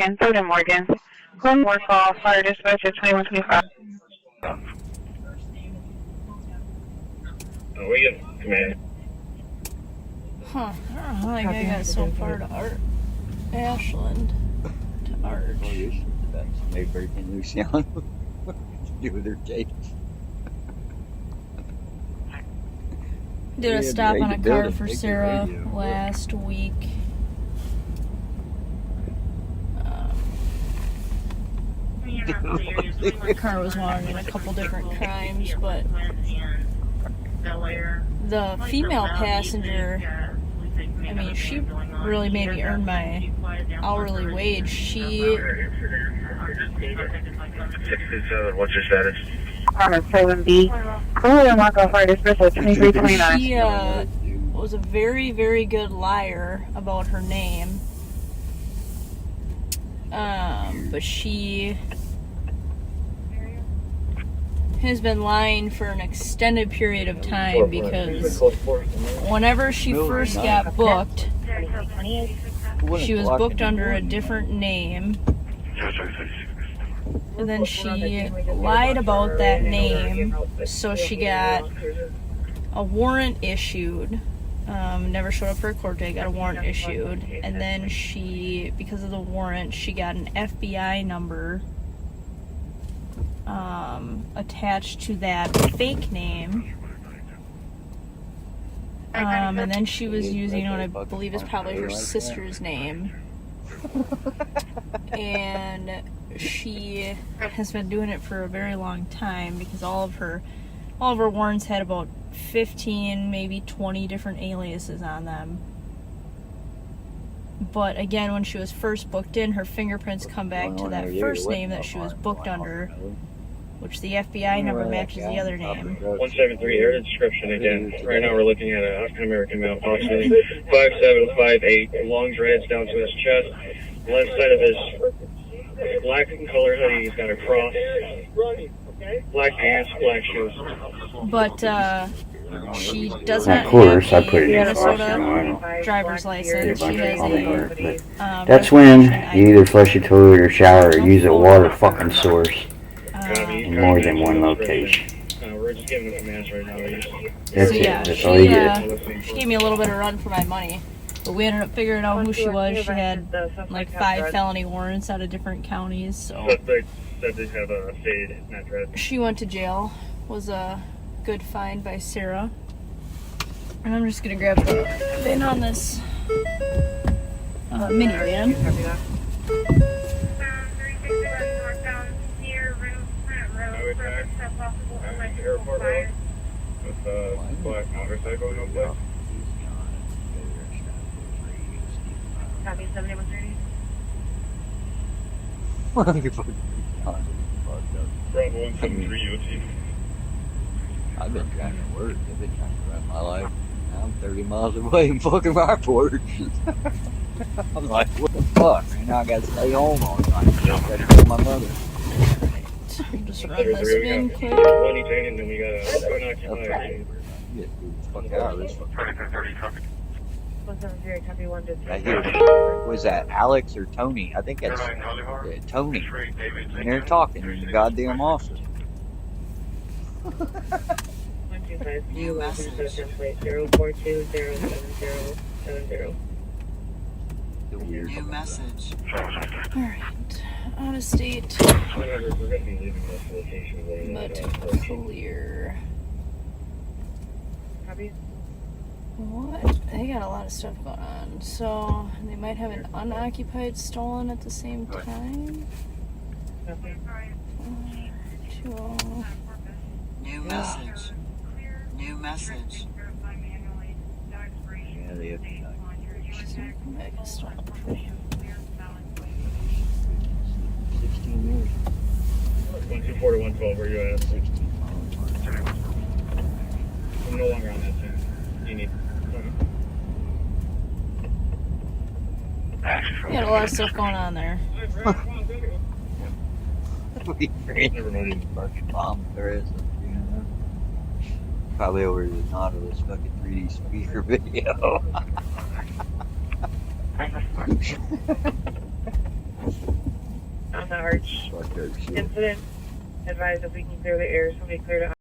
And Food and Morgan. One more call, fire dispatcher 2125. We get command. Huh, I don't know how that guy got so far to Ashland to Arch. Oh, you should have done some Mayberg and Luciano to do with their case. Did a stop on a car for Sarah last week. The car was wanted in a couple different crimes, but the female passenger, I mean, she really made me earn my hourly wage. She... What's your status? 7B. Food and Morgan, fire dispatcher 2329. She was a very, very good liar about her name. But she has been lying for an extended period of time because whenever she first got booked, she was booked under a different name. And then she lied about that name, so she got a warrant issued. Never showed up for a court date, got a warrant issued. And then she, because of the warrant, she got an FBI number attached to that fake name. And then she was using what I believe is probably her sister's name. And she has been doing it for a very long time because all of her warrants had about 15, maybe 20 different aliases on them. But again, when she was first booked in, her fingerprints come back to that first name that she was booked under, which the FBI number matches the other name. 173, air description again. Right now we're looking at an African American male, approximately 5'7", 5'8", long dreads down to his chest. Left side of his black color hoodie, he's got a cross. Black pants, black shoes. But she does not have a Minnesota driver's license. She has a that's when you either flush a toilet or shower or use a water fucking source in more than one location. We're just giving them commands right now. That's it. That's all you get. She gave me a little bit of run for my money. But we ended up figuring out who she was. She had like 5 felony warrants out of different counties. So they said they have a fade, not dread. she went to jail. Was a good find by Sarah. And I'm just gonna grab the VIN on this minivan. Airport Road with black motorcycle, no plate. Copy 7130. Bravo 173 UT. I've been trying to work. I've been trying to run my life. Now I'm 30 miles away in fucking airport. I'm like, what the fuck? Right now I gotta stay home all the time. I gotta call my mother. Just run this VIN quick. One detained and then we got a unoccupied. Get the fuck out of this. 173, copy 123. I hear, was that Alex or Tony? I think that's Tony. And they're talking in the goddamn office. 125, new message. 042077070. New message. Alright. Out of state, We're going to be leaving this location but clear. Copy. What? They got a lot of stuff going on. So, they might have an unoccupied stolen at the same time. New message. New message. Yeah, they have She's gonna come back and stolen from him. 16 years. 124 to 112, where you at? 16. I'm no longer on that thing. You need. You got a lot of stuff going on there. Never mind. Bomb there is. Probably over the Nautilus fucking 3D speaker video. on the arch Fuck that shit. incident. Advise if we can clear the air, so we clear to